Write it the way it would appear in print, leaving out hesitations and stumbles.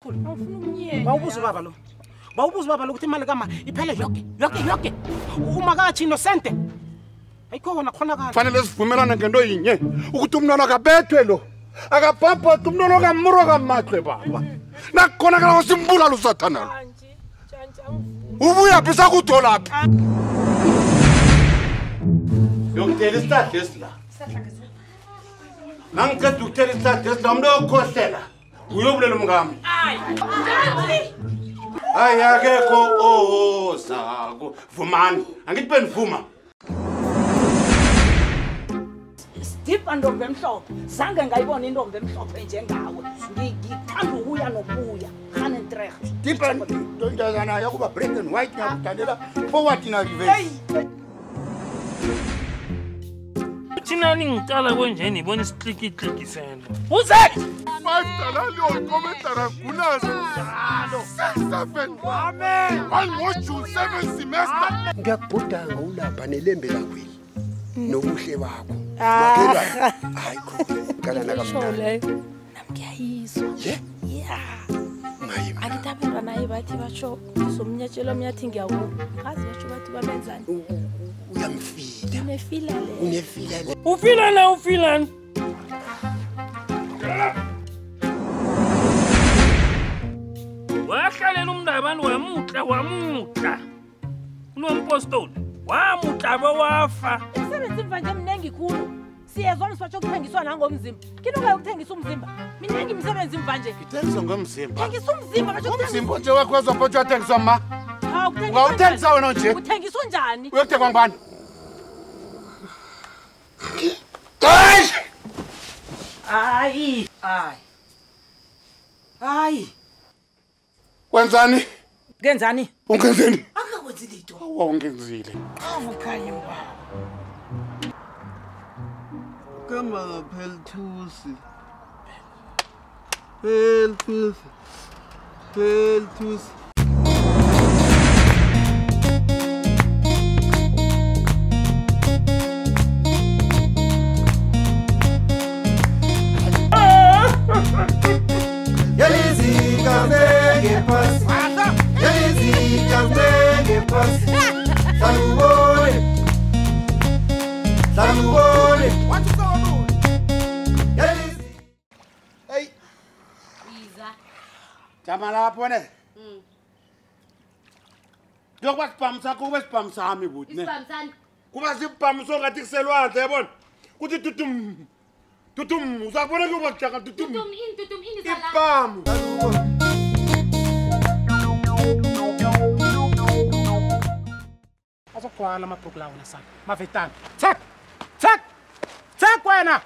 Bawubuza baba lo. Bawubuza baba lo ukuthi imali kama iphele yonke. Uma kathi innocent. Ayikho wona khona kahle. Fanele sivumelana ngento yinye ukuthi umntwana akabethwe lo. Akabhabha umntwana kamuro kamahle baba. Nakhona kana usimbula lo sathana. Ubuya phisa kudola phi? Yongitela isithathu esila. Nangicela ukutela isithathu esila umuntu okhohlela. Uyobulela umngami. Hayi akekho ozako. Vumani. Angithi benivuma. Steve ntombi emhlophe. Zange ngayibona intombi emhlophe njengawe. Ngithanda ukuya nokuya. Gaan terecht. Steve ntontazana yakuba black and white ngakuthandela forward na reverse. Thina ningicala konjeni ibona isikliki sento. Uze! Madalali okomentara kunazo njalo. 7 Amen. Almost 7 semester. Ngiyakubhodanga ulapha nelembe lakweli. Nobuhle bakho. Makela. Hayi khona nakamnandi. Namngiyayizwa. Yeah. Mayi. Akitaphendwa naye bathi basho ngizomnyatshela umnyathi ngiyawo. Ngazi basho bathi babenzani. Uyamfida. Unefila le. Unefila le. Ufilana. Wahlalela umndabani wamutla. Unompostoli. Wamutla wafa. Umsebenzi mvanje mnengi khulu. Siyezwa umswatsho ukuthengiswa nangomzimba. Kini ungayokuthengisa umzimba. Minengi imisebenzi mvanje. Ngithengiswa ngomzimba. Thengisa umzimba basho umzimba nje wakho wezophotsha uthengiswa ma. Hawu kuthengisa. Ngawuthengisa wena nje. Uthengisa njani? Uyokuthengwa ngubani? Hayi. Wenzani? Ngenzani? Ungenzeni? Akakwenzi litho. Awungenzile. Avukhanye ba. Kama peltusi. Salubone. Hey. Iza. Jama lapho ne. Yokwa sipamsa kube sipamsami buthi ne. Isiphamsani. Kuba sipamso ngathi kuselwandle yabona. Kuthi tutum uzabona kuba kuthaka tutum. Tutum ini sala. Ipam. Azokugcwala amabhuku lawo nasana. Mavetana. Check wena.